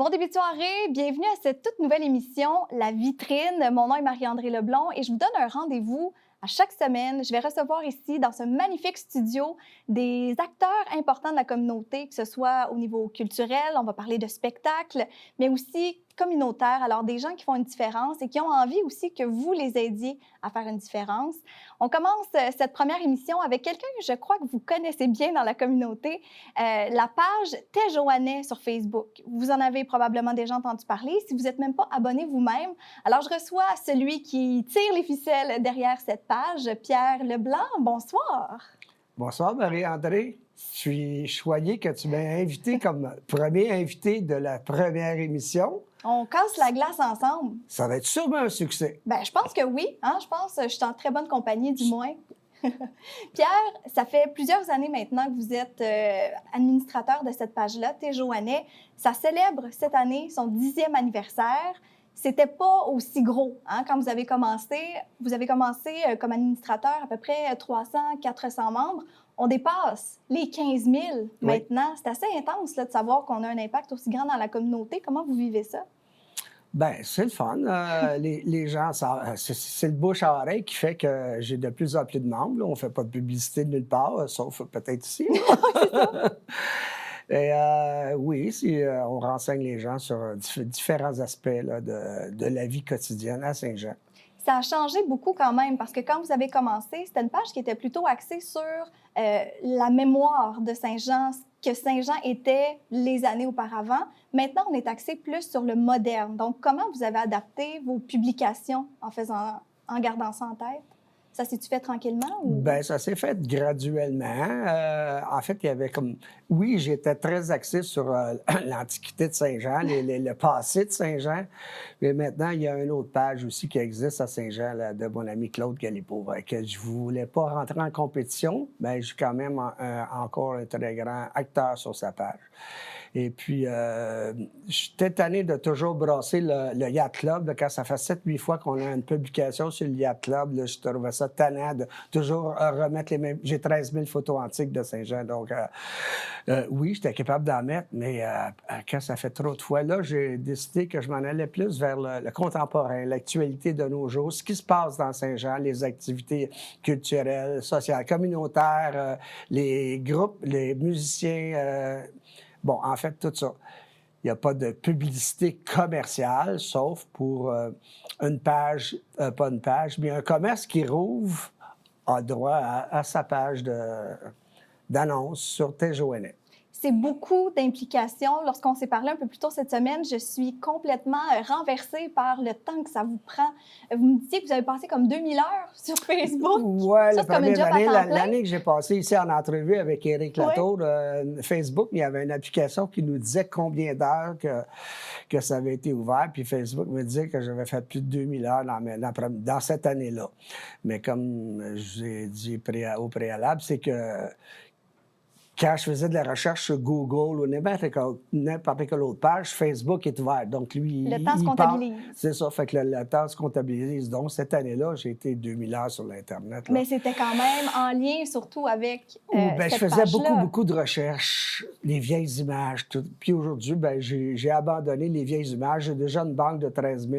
Bon début de soirée, bienvenue à cette toute nouvelle émission, La Vitrine. Mon nom est Marie-André Leblond et je vous donne un rendez-vous à chaque semaine. Je vais recevoir ici, dans ce magnifique studio, des acteurs importants de la communauté, que ce soit au niveau culturel, on va parler de spectacle, mais aussi communautaire. Alors, des gens qui font une différence et qui ont envie aussi que vous les aidiez à faire une différence. On commence cette première émission avec quelqu'un que je crois que vous connaissez bien dans la communauté, la page Téjoannais sur Facebook. Vous en avez probablement déjà entendu parler. Si vous n'êtes même pas abonné vous-même, alors je reçois celui qui tire les ficelles derrière cette page, Pierre Leblanc. Bonsoir. Bonsoir, Marie-André. Je suis choyé que tu m'aies invité comme premier invité de la première émission. On casse la glace ensemble. Ça va être sûrement un succès. Bien, je pense que oui. Hein? Je pense que je suis en très bonne compagnie, du moins. Pierre, ça fait plusieurs années maintenant que vous êtes administrateur de cette page-là, Téjoannais. Ça célèbre cette année son 10e anniversaire. C'était pas aussi gros hein, quand vous avez commencé. Vous avez commencé comme administrateur à peu près 300-400 membres. On dépasse les 15 000 maintenant. C'est assez intense là, de savoir qu'on a un impact aussi grand dans la communauté. Comment vous vivez ça? Bien, c'est le fun. Les gens, c'est le bouche à oreille qui fait que j'ai de plus en plus de membres. Là. On ne fait pas de publicité de nulle part, sauf peut-être ici. Et oui, on renseigne les gens sur différents aspects là, de la vie quotidienne à Saint-Jean. Ça a changé beaucoup quand même, parce que quand vous avez commencé, c'était une page qui était plutôt axée sur la mémoire de Saint-Jean, ce que Saint-Jean était les années auparavant. Maintenant, on est axé plus sur le moderne. Donc, comment vous avez adapté vos publications en gardant ça en tête? Ça s'est-tu fait tranquillement? Ou... Bien, ça s'est fait graduellement. En fait, il y avait comme... Oui, j'étais très axé sur l'Antiquité de Saint-Jean, le passé de Saint-Jean. Mais maintenant, il y a une autre page aussi qui existe à Saint-Jean, là, de mon ami Claude Galipeau, que je ne voulais pas rentrer en compétition, mais je suis quand même encore un très grand acteur sur sa page. Et puis, j'étais tanné de toujours brasser le Yacht Club. Là, quand ça fait 7-8 fois qu'on a une publication sur le Yacht Club, là, je trouvais ça tannant de toujours remettre les mêmes... J'ai 13 000 photos antiques de Saint-Jean, donc oui, j'étais capable d'en mettre, mais quand ça fait trop de fois, là, j'ai décidé que je m'en allais plus vers le contemporain, l'actualité de nos jours, ce qui se passe dans Saint-Jean, les activités culturelles, sociales, communautaires, les groupes, les musiciens... Bon, en fait, tout ça. Il n'y a pas de publicité commerciale, sauf pour une page, pas une page, mais un commerce qui rouvre a droit à sa page d'annonce sur Téjoannais. C'est beaucoup d'implications. Lorsqu'on s'est parlé un peu plus tôt cette semaine, je suis complètement renversée par le temps que ça vous prend. Vous me disiez que vous avez passé comme 2000 heures sur Facebook. Oui, la première année, l'année que j'ai passée ici en entrevue avec Éric Latour, Facebook, il y avait une application qui nous disait combien d'heures que ça avait été ouvert. Puis Facebook me disait que j'avais fait plus de 2000 heures dans cette année-là. Mais comme j'ai dit au préalable, c'est que quand je faisais de la recherche sur Google ou n'importe quelle autre page, Facebook est ouvert. Donc, lui, le temps se comptabilise. C'est ça, fait que le temps se comptabilise. Donc, cette année-là, j'ai été 2000 heures sur l'Internet. Là. Mais c'était quand même en lien surtout avec je faisais page-là. beaucoup de recherches, les vieilles images. Tout. Puis aujourd'hui, j'ai abandonné les vieilles images. J'ai déjà une banque de 13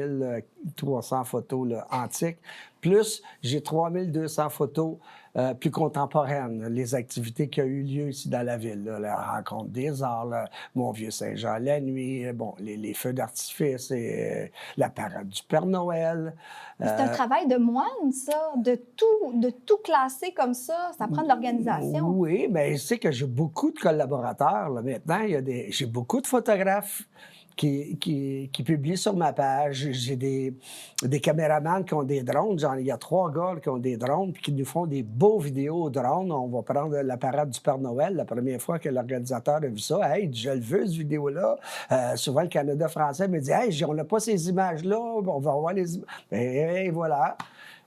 300 photos là, antiques. Plus, j'ai 3200 photos plus contemporaines, les activités qui ont eu lieu ici dans la ville. Là, la rencontre des arts, là, mon vieux Saint-Jean la nuit, bon, les feux d'artifice, et, la parade du Père Noël. C'est un travail de moine, ça, de tout classer comme ça. Ça prend de l'organisation. Oui, bien, je sais que j'ai beaucoup de collaborateurs. Là, maintenant, j'ai beaucoup de photographes qui publient sur ma page. J'ai des caméramans qui ont des drones. Il y a 3 gars qui ont des drones puis qui nous font des beaux vidéos au drone. On va prendre la parade du Père Noël. La première fois que l'organisateur a vu ça, « Hey, je le veux, cette vidéo-là. » Souvent, le Canada français me dit « Hey, on n'a pas ces images-là. On va avoir les images. » Et voilà.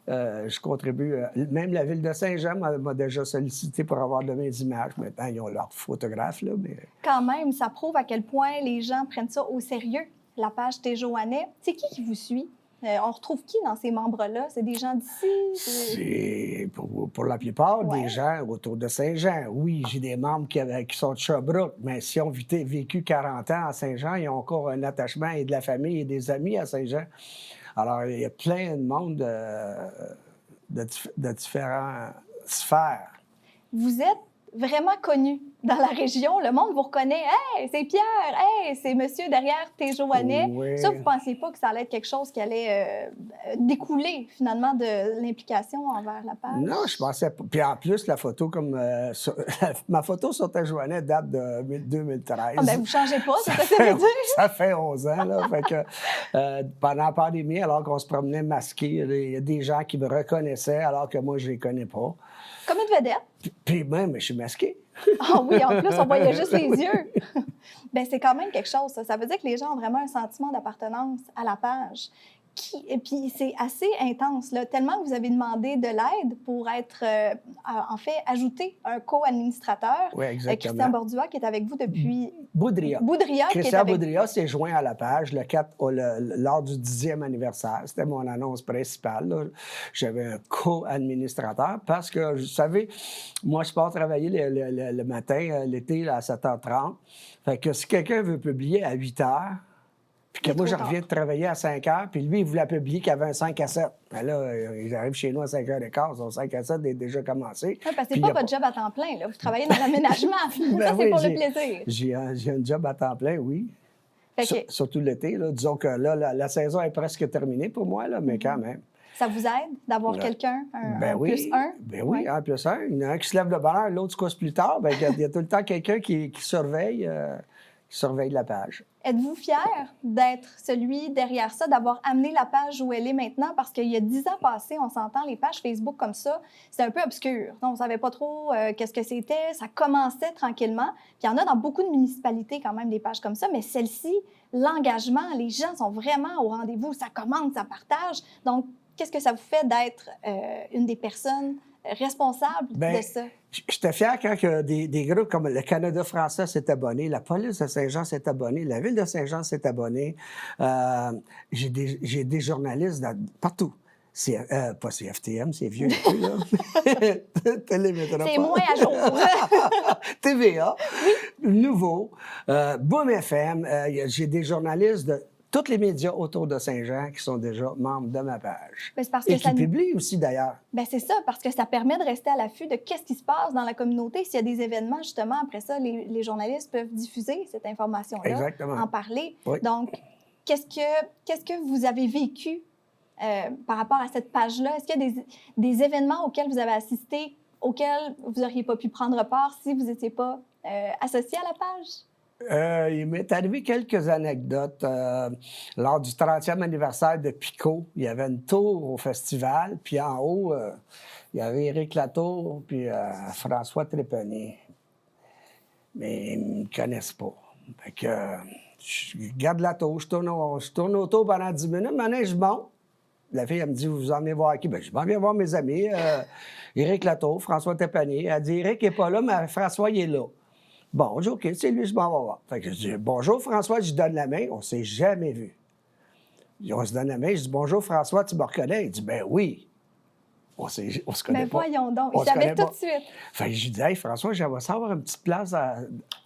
Je contribue. Même la ville de Saint-Jean m'a déjà sollicité pour avoir de mes images. Maintenant, ils ont leur photographe, là, mais... Quand même, ça prouve à quel point les gens prennent ça au sérieux, la page Téjoannais. C'est qui vous suit? On retrouve qui dans ces membres-là? C'est des gens d'ici? C'est pour la plupart Ouais. des gens autour de Saint-Jean. Oui, j'ai des membres qui sont de Sherbrooke, mais si ont vécu 40 ans à Saint-Jean, ils ont encore un attachement et de la famille et des amis à Saint-Jean. Alors, il y a plein de monde de différentes sphères. Vous êtes vraiment connu dans la région. Le monde vous reconnaît. « Hey, c'est Pierre! Hey, c'est monsieur derrière Téjoannais. » Oui. Ça, vous ne pensiez pas que ça allait être quelque chose qui allait découler, finalement, de l'implication envers la page? Non, je pensais pas. Puis en plus, la photo, ma photo sur Téjoannais date de 2013. Ah, ben, vous ne changez pas, c'est ça que ça veut dire? Ça fait 11 ans, là. Fait que, pendant la pandémie, alors qu'on se promenait masqué, il y a des gens qui me reconnaissaient alors que moi, je ne les connais pas. Comme une vedette. Puis même, je suis masqué. Ah oui, en plus, on voyait juste les yeux. Bien, c'est quand même quelque chose, ça. Ça veut dire que les gens ont vraiment un sentiment d'appartenance à la page. Et puis, c'est assez intense, là, tellement que vous avez demandé de l'aide pour être, en fait, ajouté un co-administrateur. Oui, exactement. Christian Bordua, qui est avec vous depuis... Boudria. Boudria, qui est Christian avec Boudria s'est joint à la page lors du 10e anniversaire. C'était mon annonce principale, là. J'avais un co-administrateur parce que, vous savez, moi, je pars travailler le matin, l'été, là, à 7h30. Fait que si quelqu'un veut publier à 8h, puis que moi, je reviens de travailler à 5h, puis lui, il voulait publier qu'il y avait un 5 à 7. Ben là, il arrive chez nous à 5h15, son 5 à 7 est déjà commencé. Oui, parce que Puis c'est il y pas a votre job à temps plein, là. Vous travaillez dans l'aménagement. Ben Ça, c'est oui, pour le plaisir. J'ai un job à temps plein, oui. Fait que Surtout l'été, là. Disons que là, la saison est presque terminée pour moi, là, mais quand même. ça vous aide d'avoir quelqu'un, un plus un? Ben oui, un plus un. Il y en a un qui se lève de bonne heure, l'autre se couche plus tard. Ben, il y a tout le temps quelqu'un qui surveille la page. Êtes-vous fier d'être celui derrière ça, d'avoir amené la page où elle est maintenant? Parce qu'il y a 10 ans passés, on s'entend, les pages Facebook comme ça, c'était un peu obscur. Donc, on ne savait pas trop qu'est-ce que c'était. Ça commençait tranquillement. Puis il y en a dans beaucoup de municipalités quand même des pages comme ça, mais celle-ci, l'engagement, les gens sont vraiment au rendez-vous. Ça commente, ça partage. Donc, qu'est-ce que ça vous fait d'être une des personnes responsables de ça? J'étais fier quand des groupes comme le Canada français s'est abonné, la police de Saint-Jean s'est abonnée, la ville de Saint-Jean s'est abonnée. J'ai des journalistes partout. Pas CFTM, c'est vieux, là. Télémétropole. C'est moins à jour. TVA, Nouveau, Boom FM. J'ai des journalistes de tous les médias autour de Saint-Jean qui sont déjà membres de ma page. Ben, c'est parce que Et qui publient aussi, d'ailleurs. Bien, c'est ça, parce que ça permet de rester à l'affût de qu'est-ce qui se passe dans la communauté. S'il y a des événements, justement, après ça, les journalistes peuvent diffuser cette information-là, Exactement. en parler. Oui. Donc, qu'est-ce que vous avez vécu par rapport à cette page-là? Est-ce qu'il y a des événements auxquels vous avez assisté, auxquels vous n'auriez pas pu prendre part si vous n'étiez pas associé à la page? Il m'est arrivé quelques anecdotes. Lors du 30e anniversaire de Pico, il y avait une tour au festival, puis en haut, il y avait Éric Latour, puis François Trépanier. Mais ils ne me connaissent pas. Fait que je garde la tour, je tourne autour pendant 10 minutes, maintenant je monte. La fille, elle me dit, vous en venez voir qui? Bien, je m'en viens voir mes amis. Éric Latour, François Trépanier. Elle dit, Éric n'est pas là, mais François, il est là. Bon, je dis, OK, c'est lui, je m'en vais voir. Fait que je dis, bonjour François, je lui donne la main. On ne s'est jamais vu. On se donne la main, je dis, bonjour François, tu me reconnais? Il dit, ben oui. On se connaît Ben pas. voyons donc, On il se savait connaît tout pas. de suite. Fait que je lui dis, hey François, j'aimerais savoir une petite place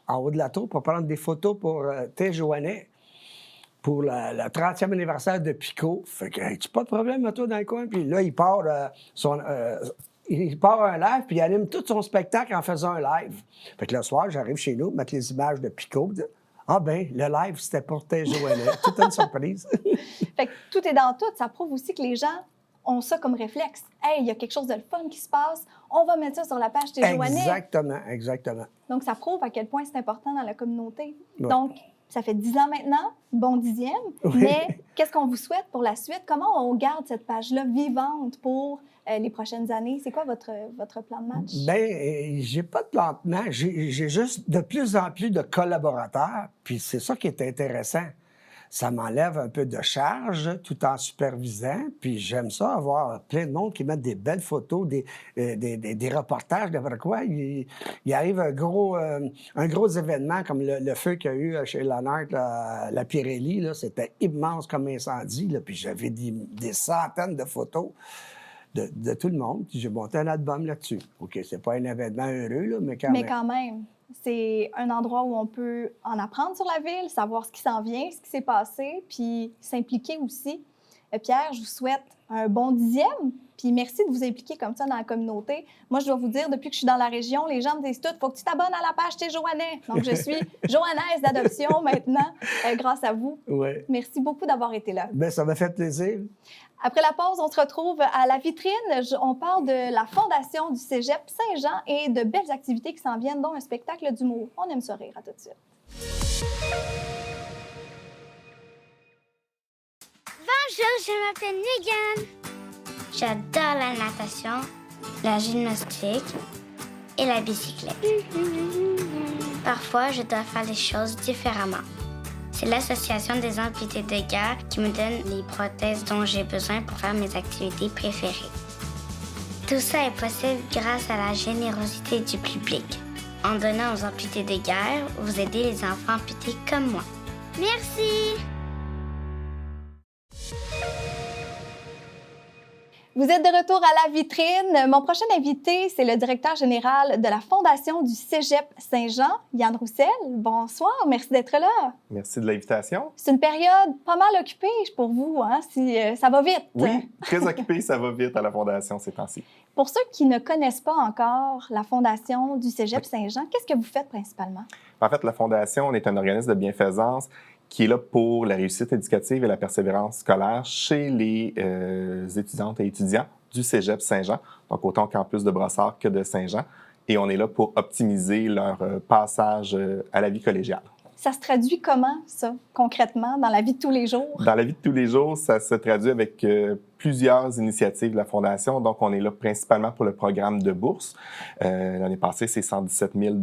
en haut de la tour pour prendre des photos pour Téjoannais, pour le 30e anniversaire de Pico. Fait que, hey, tu pas de problème, toi, dans le coin? Puis là, il part il part un live, puis il anime tout son spectacle en faisant un live. Fait que le soir, j'arrive chez nous, mettre les images de Pico. Ah ben, le live, c'était pour Téjoannais. Toute une surprise. Fait que tout est dans tout. Ça prouve aussi que les gens ont ça comme réflexe. Hey, il y a quelque chose de le fun qui se passe. On va mettre ça sur la page Téjoannais. Exactement, exactement. Donc, ça prouve à quel point c'est important dans la communauté. Ouais. Donc, ça fait 10 ans maintenant, bon 10e. Oui. Mais qu'est-ce qu'on vous souhaite pour la suite? Comment on garde cette page-là vivante pour les prochaines années? C'est quoi votre plan de match? Bien, j'ai pas de plan de match. J'ai juste de plus en plus de collaborateurs, puis c'est ça qui est intéressant. ça m'enlève un peu de charge tout en supervisant. Puis j'aime ça, avoir plein de monde qui mettent des belles photos, des reportages, n'importe quoi. Il arrive un gros événement comme le feu qu'il y a eu chez Leonard, la Pirelli, là, c'était immense comme incendie. Là, puis j'avais des centaines de photos de tout le monde. Puis j'ai monté un album là-dessus. OK, c'est pas un événement heureux, là, mais quand Mais même. quand même, c'est un endroit où on peut en apprendre sur la ville, savoir ce qui s'en vient, ce qui s'est passé, puis s'impliquer aussi. Pierre, je vous souhaite un bon 10e, puis merci de vous impliquer comme ça dans la communauté. Moi, je dois vous dire, depuis que je suis dans la région, les gens me disent tout, il faut que tu t'abonnes à la page T'es Joannais. Donc, je suis Joannaise d'adoption maintenant, grâce à vous. Ouais. Merci beaucoup d'avoir été là. Bien, ça m'a fait plaisir. Après la pause, on se retrouve à la vitrine. On parle de la fondation du Cégep Saint-Jean et de belles activités qui s'en viennent, dont un spectacle d'humour. On aime ça rire. À tout de suite. Bonjour, je m'appelle Megan. J'adore la natation, la gymnastique et la bicyclette. Parfois, je dois faire les choses différemment. C'est l'association des amputés de guerre qui me donne les prothèses dont j'ai besoin pour faire mes activités préférées. Tout ça est possible grâce à la générosité du public. En donnant aux amputés de guerre, vous aidez les enfants amputés comme moi. Merci! Vous êtes de retour à la vitrine. Mon prochain invité, c'est le directeur général de la Fondation du Cégep Saint-Jean, Yann Roussel. Bonsoir, merci d'être là. Merci de l'invitation. C'est une période pas mal occupée pour vous, hein? Ça va vite. Oui, très occupé, ça va vite à la Fondation ces temps-ci. Pour ceux qui ne connaissent pas encore la Fondation du Cégep Saint-Jean, qu'est-ce que vous faites principalement? En fait, la Fondation, on est un organisme de bienfaisance qui est là pour la réussite éducative et la persévérance scolaire chez les étudiantes et étudiants du Cégep Saint-Jean, donc autant au campus de Brossard que de Saint-Jean. Et on est là pour optimiser leur passage à la vie collégiale. Ça se traduit comment, ça, concrètement, dans la vie de tous les jours? Dans la vie de tous les jours, ça se traduit avec plusieurs initiatives de la Fondation. Donc, on est là principalement pour le programme de bourse. L'année passée, c'est 117 000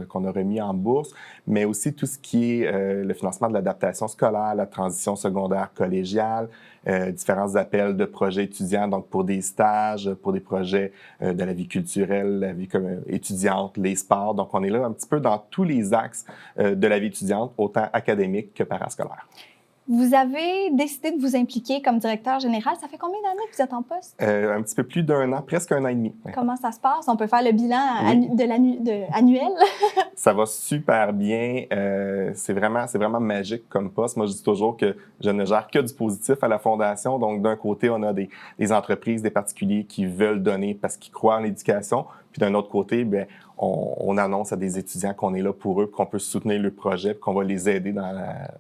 qu'on a remis en bourse, mais aussi tout ce qui est le financement de l'adaptation scolaire, la transition secondaire collégiale, différents appels de projets étudiants, donc pour des stages, pour des projets de la vie culturelle, la vie comme étudiante, les sports. Donc, on est là un petit peu dans tous les axes de la vie étudiante, autant académique que parascolaire. Vous avez décidé de vous impliquer comme directeur général. Ça fait combien d'années que vous êtes en poste? Un petit peu plus d'un an, presque un an et demi. Comment ça se passe? On peut faire le bilan annuel. Ça va super bien. C'est vraiment magique comme poste. Moi, je dis toujours que je ne gère que du positif à la Fondation. Donc, d'un côté, on a des entreprises, des particuliers qui veulent donner parce qu'ils croient en l'éducation. Puis d'un autre côté, bien, on annonce à des étudiants qu'on est là pour eux, qu'on peut soutenir le projet, puis qu'on va les aider dans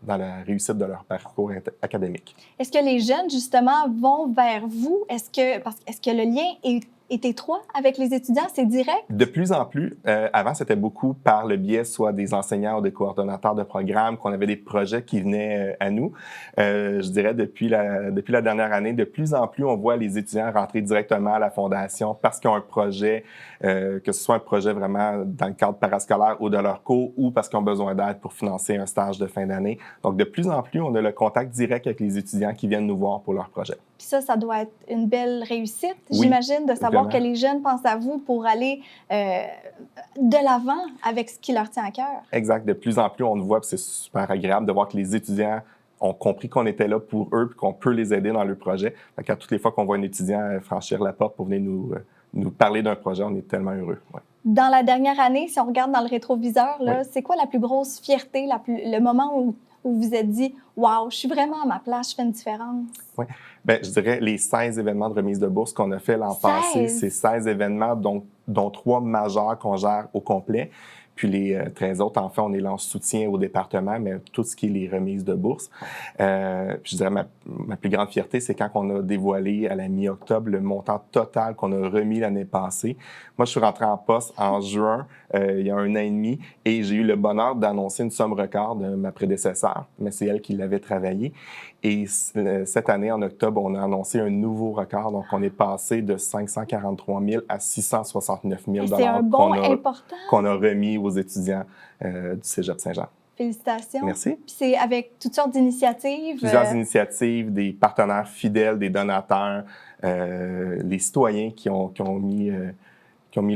la réussite de leur parcours académique. Est-ce que les jeunes, justement, vont vers vous? Est-ce que le lien est étroit avec les étudiants? C'est direct? De plus en plus. Avant, c'était beaucoup par le biais soit des enseignants ou des coordonnateurs de programmes, qu'on avait des projets qui venaient à nous. Je dirais depuis la dernière année, de plus en plus, on voit les étudiants rentrer directement à la Fondation parce qu'ils ont un projet, que ce soit un projet vraiment dans le cadre parascolaire ou de leur cours, ou parce qu'ils ont besoin d'aide pour financer un stage de fin d'année. Donc, de plus en plus, on a le contact direct avec les étudiants qui viennent nous voir pour leur projet. Puis ça doit être une belle réussite, oui, j'imagine, de savoir vraiment que les jeunes pensent à vous pour aller de l'avant avec ce qui leur tient à cœur. Exact. De plus en plus, on le voit, puis c'est super agréable de voir que les étudiants ont compris qu'on était là pour eux puis qu'on peut les aider dans leur projet. Donc, à toutes les fois qu'on voit un étudiant franchir la porte pour venir nous parler d'un projet, on est tellement heureux. Ouais. Dans la dernière année, si on regarde dans le rétroviseur, là, oui, c'est quoi la plus grosse fierté, le moment où vous vous êtes dit « Wow, je suis vraiment à ma place, je fais une différence ». Oui. Bien, je dirais les 16 événements de remise de bourse qu'on a fait l'an passé. C'est 16 événements, dont 3 majeurs qu'on gère au complet. Puis les 13 autres, en fait, on est là en soutien au département, mais tout ce qui est les remises de bourse. Puis je dirais ma plus grande fierté, c'est quand on a dévoilé à la mi-octobre le montant total qu'on a remis l'année passée. Moi, je suis rentré en poste en juin, il y a 1 an et demi, et j'ai eu le bonheur d'annoncer une somme record de ma prédécesseur, mais c'est elle qui l'avait travaillé. Et cette année, en octobre, on a annoncé un nouveau record. Donc, on est passé de 543 000 à 669 000 C'est un bond important qu'on a remis aux étudiants du Cégep Saint-Jean. Félicitations. Merci. Puis c'est avec toutes sortes d'initiatives. Plusieurs initiatives, des partenaires fidèles, des donateurs, les citoyens qui ont mis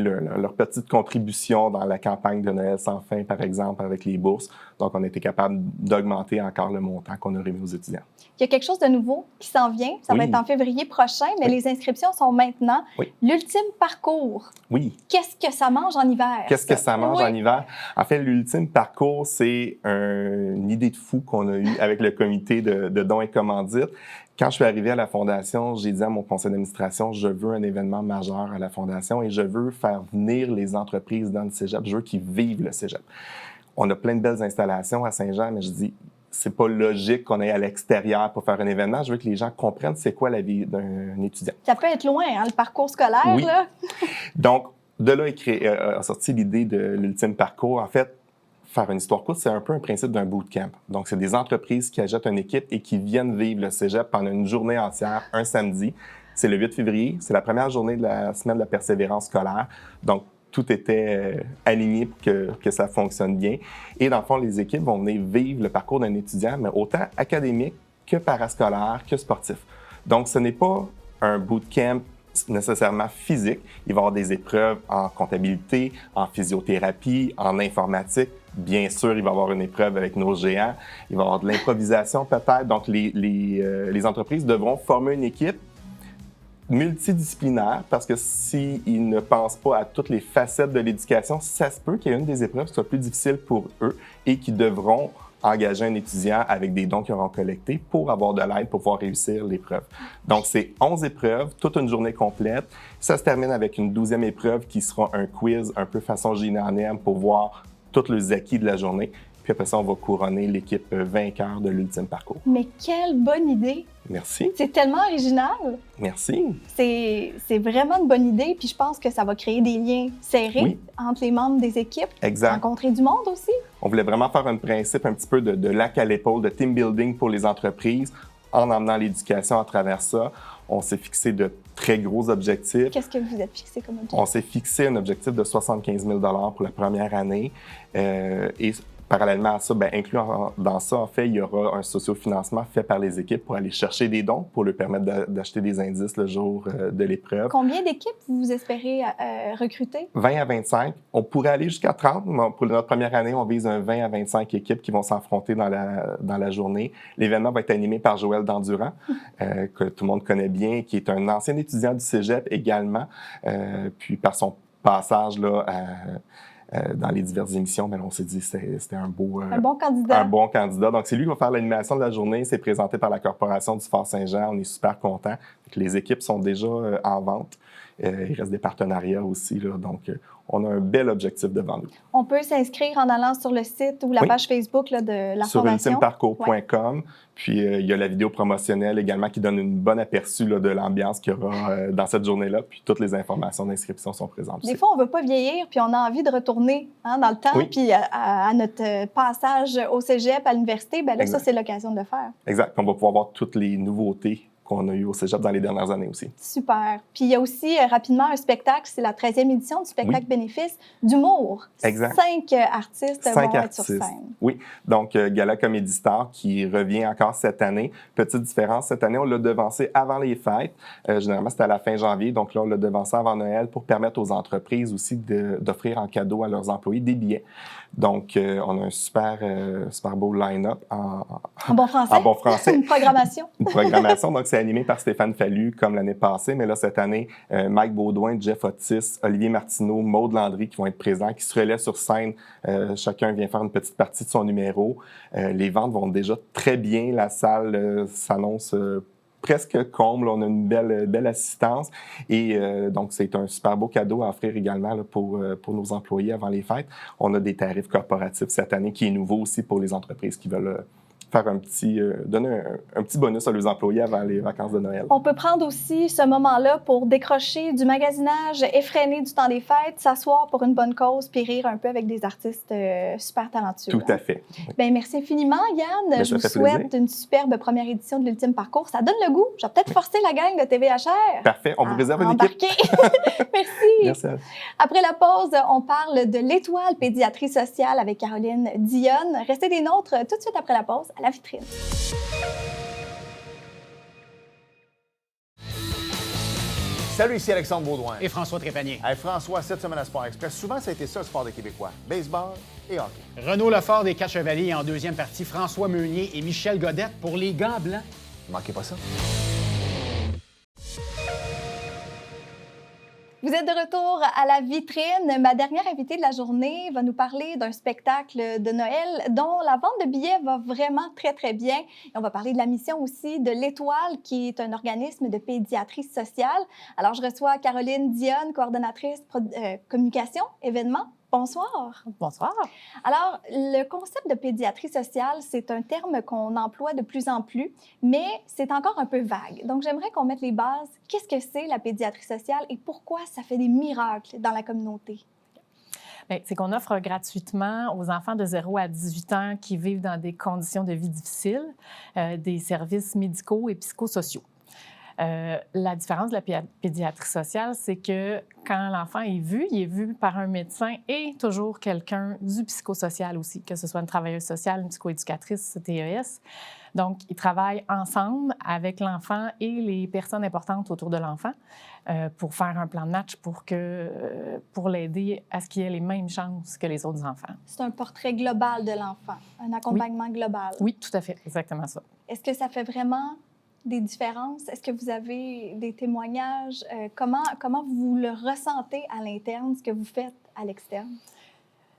leur petite contribution dans la campagne de Noël sans fin, par exemple, avec les bourses. Donc, on a été capable d'augmenter encore le montant qu'on a remis aux étudiants. Il y a quelque chose de nouveau qui s'en vient. Ça va être en février prochain, mais les inscriptions sont maintenant. Oui. L'ultime parcours. Oui. Qu'est-ce que ça mange en hiver? Qu'est-ce que ça mange en hiver? En fait, l'ultime parcours, c'est une idée de fou qu'on a eue avec le comité de dons et commandites. Quand je suis arrivé à la Fondation, j'ai dit à mon conseil d'administration, je veux un événement majeur à la Fondation et je veux faire venir les entreprises dans le cégep. Je veux qu'ils vivent le cégep. On a plein de belles installations à Saint-Jean, mais je dis, c'est pas logique qu'on aille à l'extérieur pour faire un événement. Je veux que les gens comprennent c'est quoi la vie d'un étudiant. Ça peut être loin, hein, le parcours scolaire, oui. là. Donc, de là a sorti l'idée de l'ultime parcours. En fait, faire une histoire courte, c'est un peu un principe d'un bootcamp. Donc, c'est des entreprises qui achètent une équipe et qui viennent vivre le cégep pendant une journée entière, un samedi. C'est le 8 février. C'est la première journée de la semaine de la persévérance scolaire. Donc, tout était aligné pour que ça fonctionne bien. Et dans le fond, les équipes vont venir vivre le parcours d'un étudiant, mais autant académique que parascolaire, que sportif. Donc, ce n'est pas un bootcamp nécessairement physique. Il va y avoir des épreuves en comptabilité, en physiothérapie, en informatique. Bien sûr, il va y avoir une épreuve avec nos géants. Il va y avoir de l'improvisation peut-être. Donc, les entreprises devront former une équipe multidisciplinaire parce que s'ils ne pensent pas à toutes les facettes de l'éducation, ça se peut qu'il y ait une des épreuves qui soit plus difficile pour eux et qu'ils devront engager un étudiant avec des dons qu'ils auront collectés pour avoir de l'aide pour pouvoir réussir l'épreuve. Donc, c'est 11 épreuves, toute une journée complète. Ça se termine avec une 12e épreuve qui sera un quiz un peu façon Génie en herbe pour voir tous les acquis de la journée. Puis après ça, on va couronner l'équipe vainqueur de l'ultime parcours. Mais quelle bonne idée! Merci. C'est tellement original! Merci. C'est vraiment une bonne idée, puis je pense que ça va créer des liens serrés entre les membres des équipes. Exact. Rencontrer du monde aussi. On voulait vraiment faire un principe un petit peu de lac à l'épaule, de team building pour les entreprises, en emmenant l'éducation à travers ça. On s'est fixé de très gros objectifs. Qu'est-ce que vous êtes fixé comme objectif? On s'est fixé un objectif de 75 000 $ pour la première année. Et parallèlement à ça, inclus dans ça, en fait, il y aura un sociofinancement fait par les équipes pour aller chercher des dons pour leur permettre d'acheter des indices le jour de l'épreuve. Combien d'équipes vous espérez recruter? 20 à 25. On pourrait aller jusqu'à 30. Mais pour notre première année, on vise un 20 à 25 équipes qui vont s'affronter dans la journée. L'événement va être animé par Joël Dandurand, que tout le monde connaît bien, qui est un ancien étudiant du cégep également. Puis par son passage là, dans les diverses émissions, on s'est dit que c'était un bon candidat. Un bon candidat. Donc, c'est lui qui va faire l'animation de la journée. C'est présenté par la Corporation du Fort Saint-Jean. On est super contents. Les équipes sont déjà en vente. Il reste des partenariats aussi. Là, donc, on a un bel objectif devant nous. On peut s'inscrire en allant sur le site ou la page Facebook là, de la sur Fondation. Sur ultimeparcours.com. Puis, il y a la vidéo promotionnelle également qui donne une bonne aperçu là, de l'ambiance qu'il y aura dans cette journée-là. Puis, toutes les informations d'inscription sont présentes. Des fois, on ne veut pas vieillir, puis on a envie de retourner dans le temps. Puis, à notre passage au cégep, à l'université, là, ça, c'est l'occasion de le faire. Exact. On va pouvoir voir toutes les nouveautés qu'on a eu au cégep dans les dernières années aussi. Super. Puis il y a aussi rapidement un spectacle, c'est la 13e édition du spectacle bénéfice d'humour. Exact. 5 artistes vont être sur scène. Oui. Donc, Gala Comédie Star qui revient encore cette année. Petite différence, cette année, on l'a devancé avant les fêtes. Généralement, c'était à la fin janvier. Donc là, on l'a devancé avant Noël pour permettre aux entreprises aussi d'offrir en cadeau à leurs employés des billets. Donc, on a un super beau line-up en bon français. En bon français. Une programmation. Une programmation. Donc, c'est animé par Stéphane Fallu, comme l'année passée. Mais là, cette année, Mike Baudouin, Jeff Otis, Olivier Martineau, Maude Landry qui vont être présents, qui se relaient sur scène. Chacun vient faire une petite partie de son numéro. Les ventes vont déjà très bien. La salle s'annonce presque comble. On a une belle assistance. Et donc, c'est un super beau cadeau à offrir également là, pour nos employés avant les fêtes. On a des tarifs corporatifs cette année qui est nouveau aussi pour les entreprises qui veulent faire donner un petit bonus à leurs employés avant les vacances de Noël. On peut prendre aussi ce moment-là pour décrocher du magasinage effréné du temps des fêtes, s'asseoir pour une bonne cause, puis rire un peu avec des artistes super talentueux. Tout à fait. Bien, merci infiniment, Yann. Je vous souhaite une superbe première édition de l'Ultime Parcours. Ça donne le goût. Je vais peut-être forcer la gang de TVHR. Parfait. On vous réserve une équipe. Merci. Merci à vous. Après la pause, on parle de l'Étoile pédiatrie sociale avec Caroline Dionne. Restez des nôtres tout de suite après la pause à la vitrine. Salut, ici Alexandre Baudouin. Et François Trépanier. Hey, François, cette semaine à Sport Express, souvent ça a été ça le sport des Québécois, baseball et hockey. Renaud Lefort des Quatre Chevaliers en deuxième partie, François Meunier et Michel Godette pour les gants blancs. Manquez pas ça. Vous êtes de retour à la vitrine. Ma dernière invitée de la journée va nous parler d'un spectacle de Noël dont la vente de billets va vraiment très, très bien. Et on va parler de la mission aussi de l'Étoile, qui est un organisme de pédiatrie sociale. Alors, je reçois Caroline Dionne, coordonnatrice communication, événements. Bonsoir. Bonsoir. Alors, le concept de pédiatrie sociale, c'est un terme qu'on emploie de plus en plus, mais c'est encore un peu vague. Donc, j'aimerais qu'on mette les bases. Qu'est-ce que c'est la pédiatrie sociale et pourquoi ça fait des miracles dans la communauté? Bien, c'est qu'on offre gratuitement aux enfants de 0 à 18 ans qui vivent dans des conditions de vie difficiles des services médicaux et psychosociaux. La différence de la pédiatrie sociale, c'est que quand l'enfant est vu, il est vu par un médecin et toujours quelqu'un du psychosocial aussi, que ce soit une travailleuse sociale, une psychoéducatrice, TES. Donc, ils travaillent ensemble avec l'enfant et les personnes importantes autour de l'enfant pour faire un plan de match pour l'aider à ce qu'il ait les mêmes chances que les autres enfants. C'est un portrait global de l'enfant, un accompagnement global. Oui, tout à fait, exactement ça. Est-ce que ça fait vraiment des différences? Est-ce que vous avez des témoignages? Comment vous le ressentez à l'interne, ce que vous faites à l'externe?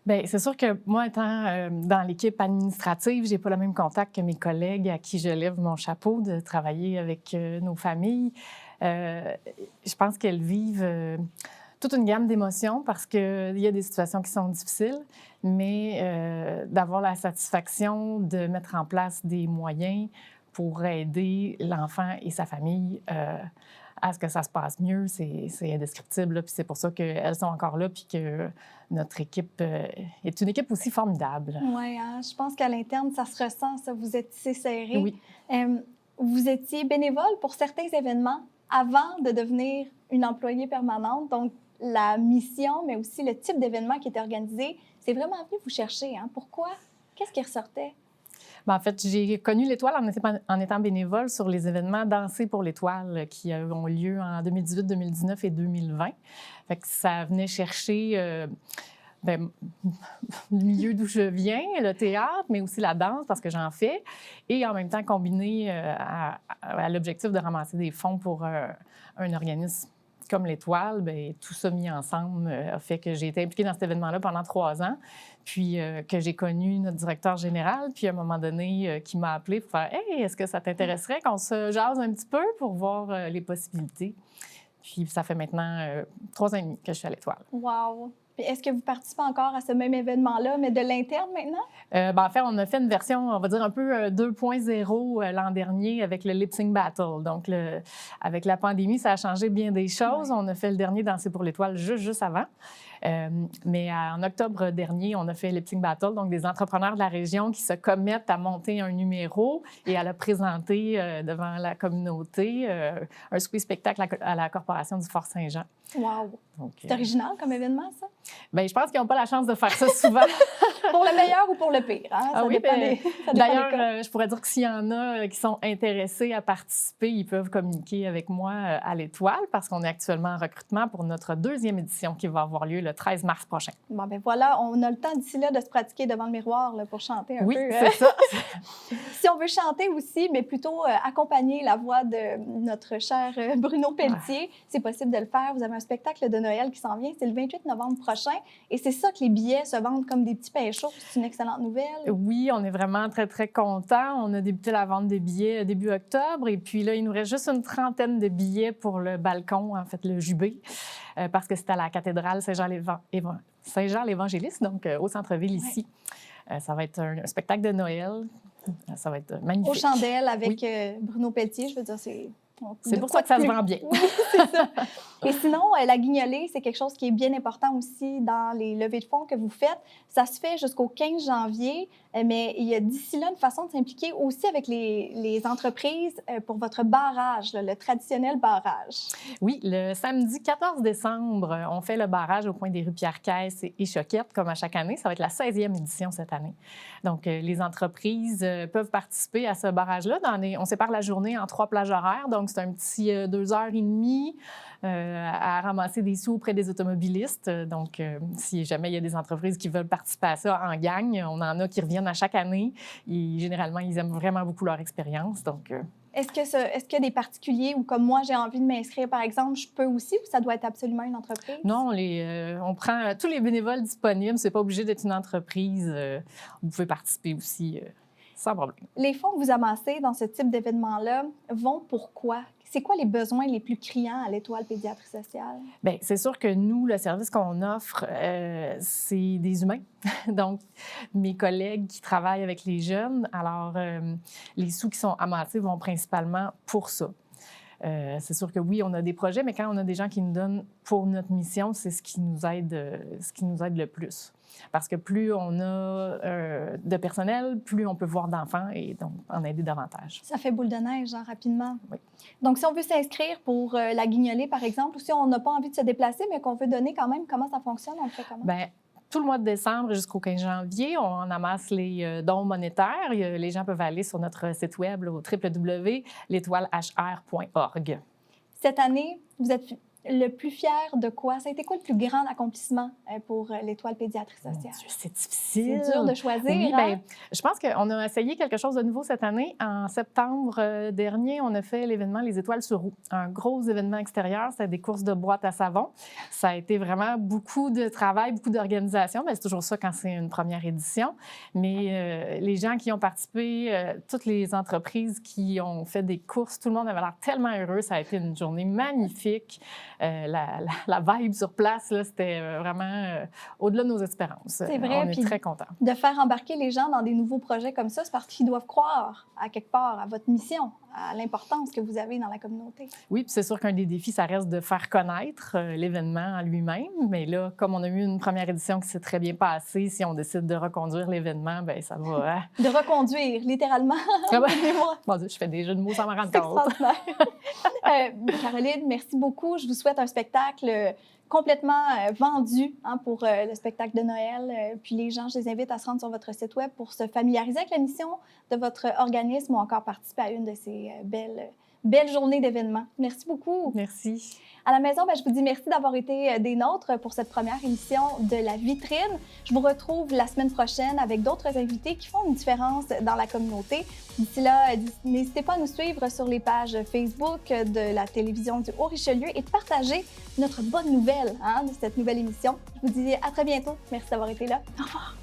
Bien, c'est sûr que moi, étant dans l'équipe administrative, j'ai pas le même contact que mes collègues à qui je lève mon chapeau de travailler avec nos familles. Je pense qu'elles vivent toute une gamme d'émotions parce qu'il y a des situations qui sont difficiles, mais d'avoir la satisfaction de mettre en place des moyens pour aider l'enfant et sa famille à ce que ça se passe mieux, c'est indescriptible. Là. Puis c'est pour ça qu'elles sont encore là puis que notre équipe est une équipe aussi formidable. Oui, hein? Je pense qu'à l'interne, ça se ressent, ça. Vous êtes tissé serré. Oui. Vous étiez bénévole pour certains événements avant de devenir une employée permanente. Donc, la mission, mais aussi le type d'événement qui était organisé, c'est vraiment venu vous chercher. Hein? Pourquoi? Qu'est-ce qui ressortait? Bien, en fait, j'ai connu l'Étoile en étant bénévole sur les événements Danser pour l'Étoile qui ont lieu en 2018, 2019 et 2020. Fait que ça venait chercher le milieu d'où je viens, le théâtre, mais aussi la danse, parce que j'en fais, et en même temps combiné à l'objectif de ramasser des fonds pour un organisme comme l'Étoile. Bien, tout ça mis ensemble a fait que j'ai été impliquée dans cet événement-là pendant 3 ans, puis que j'ai connu notre directeur général, puis à un moment donné, qui m'a appelée pour faire « Hey, est-ce que ça t'intéresserait qu'on se jase un petit peu pour voir les possibilités? » Puis ça fait maintenant 3 ans et demi que je suis à l'Étoile. Wow! Puis est-ce que vous participez encore à ce même événement-là, mais de l'interne maintenant? Ben, en fait, on a fait une version, on va dire, un peu 2.0 l'an dernier avec le Lip Sync Battle. Donc, avec la pandémie, ça a changé bien des choses. Ouais. On a fait le dernier Danser pour l'Étoile juste avant. Mais en octobre dernier, on a fait Lip Sync Battle, donc des entrepreneurs de la région qui se commettent à monter un numéro et à le présenter devant la communauté, un spectacle à la Corporation du Fort-Saint-Jean. Wow! C'est original comme événement, ça? Bien, je pense qu'ils n'ont pas la chance de faire ça souvent. Pour le meilleur ou pour le pire? Hein? Ça dépend des D'ailleurs, je pourrais dire que s'il y en a qui sont intéressés à participer, ils peuvent communiquer avec moi à l'Étoile parce qu'on est actuellement en recrutement pour notre 2e édition qui va avoir lieu le 13 mars prochain. Bon, bien voilà, on a le temps d'ici là de se pratiquer devant le miroir là, pour chanter un peu. Oui, c'est ça. Si on veut chanter aussi, mais plutôt accompagner la voix de notre cher Bruno Pelletier, c'est possible de le faire. Vous avez un spectacle de Noël qui s'en vient, c'est le 28 novembre prochain. Et c'est ça que les billets se vendent comme des petits pains chauds. C'est une excellente nouvelle. Oui, on est vraiment très, très contents. On a débuté la vente des billets début octobre. Et puis là, il nous reste juste une 30aine de billets pour le balcon, en fait, le jubé, parce que c'est à la cathédrale Saint-Jean l'Évangéliste, donc au centre-ville ici. Ça va être un spectacle de Noël. Ça va être magnifique. Aux chandelles avec Bruno Pelletier, je veux dire, c'est... C'est pour ça que ça se vend bien. Oui, c'est ça. Et sinon, la guignolée, c'est quelque chose qui est bien important aussi dans les levées de fonds que vous faites. Ça se fait jusqu'au 15 janvier, mais il y a d'ici là une façon de s'impliquer aussi avec les entreprises pour votre barrage, le traditionnel barrage. Oui, le samedi 14 décembre, on fait le barrage au coin des rues Pierre-Caisse et Choquette, comme à chaque année. Ça va être la 16e édition cette année. Donc, les entreprises peuvent participer à ce barrage-là. On sépare la journée en 3 plages horaires. Donc, c'est un petit 2h30 à ramasser des sous auprès des automobilistes. Donc, si jamais il y a des entreprises qui veulent participer à ça en gang, on en a qui reviennent à chaque année. Et généralement, ils aiment vraiment beaucoup leur expérience. Donc, Est-ce qu'il y a des particuliers ou comme moi, j'ai envie de m'inscrire, par exemple, je peux aussi ou ça doit être absolument une entreprise? Non, on prend tous les bénévoles disponibles. C'est pas obligé d'être une entreprise. Vous pouvez participer aussi sans problème. Les fonds que vous amassez dans ce type d'événement-là vont pour quoi? C'est quoi les besoins les plus criants à l'Étoile Pédiatrie Sociale? Bien, c'est sûr que nous, le service qu'on offre, c'est des humains. Donc, mes collègues qui travaillent avec les jeunes, alors les sous qui sont amassés vont principalement pour ça. C'est sûr que oui, on a des projets, mais quand on a des gens qui nous donnent pour notre mission, c'est ce qui nous aide le plus. Parce que plus on a de personnel, plus on peut voir d'enfants et donc en aider davantage. Ça fait boule de neige, hein, rapidement. Oui. Donc, si on veut s'inscrire pour la guignolée, par exemple, ou si on n'a pas envie de se déplacer, mais qu'on veut donner quand même, comment ça fonctionne? On le fait comment? Bien, tout le mois de décembre jusqu'au 15 janvier, on amasse les dons monétaires. Les gens peuvent aller sur notre site web au www.l'étoilehr.org. Cette année, vous êtes le plus fier de quoi? Ça a été quoi le plus grand accomplissement pour l'Étoile Pédiatrie Sociale? C'est difficile. C'est dur de choisir. Oui, hein? bien, je pense qu'on a essayé quelque chose de nouveau cette année. En septembre dernier, on a fait l'événement Les Étoiles sur roue, un gros événement extérieur. C'était des courses de boîtes à savon. Ça a été vraiment beaucoup de travail, beaucoup d'organisation. Mais c'est toujours ça quand c'est une première édition. Mais les gens qui ont participé, toutes les entreprises qui ont fait des courses, tout le monde avait l'air tellement heureux. Ça a été une journée magnifique. La vibe sur place, là, c'était vraiment au-delà de nos espérances. C'est vrai. On est très contents. De faire embarquer les gens dans des nouveaux projets comme ça, c'est parce qu'ils doivent croire à quelque part à votre mission, à l'importance que vous avez dans la communauté. Oui, puis c'est sûr qu'un des défis, ça reste de faire connaître l'événement en lui-même. Mais là, comme on a eu une première édition qui s'est très bien passée, si on décide de reconduire l'événement, bien, ça va... Hein? De reconduire, littéralement. Ah ben, mon Dieu, je fais des jeux de mots sans m'en rendre compte. Caroline, merci beaucoup. Je vous souhaite un spectacle complètement vendu pour le spectacle de Noël. Puis les gens, je les invite à se rendre sur votre site web pour se familiariser avec la mission de votre organisme ou encore participer à une de ces belles journées d'événements. Merci beaucoup. Merci. À la maison, je vous dis merci d'avoir été des nôtres pour cette première émission de La Vitrine. Je vous retrouve la semaine prochaine avec d'autres invités qui font une différence dans la communauté. D'ici là, n'hésitez pas à nous suivre sur les pages Facebook de la télévision du Haut-Richelieu et de partager notre bonne nouvelle de cette nouvelle émission. Je vous dis à très bientôt. Merci d'avoir été là. Au revoir.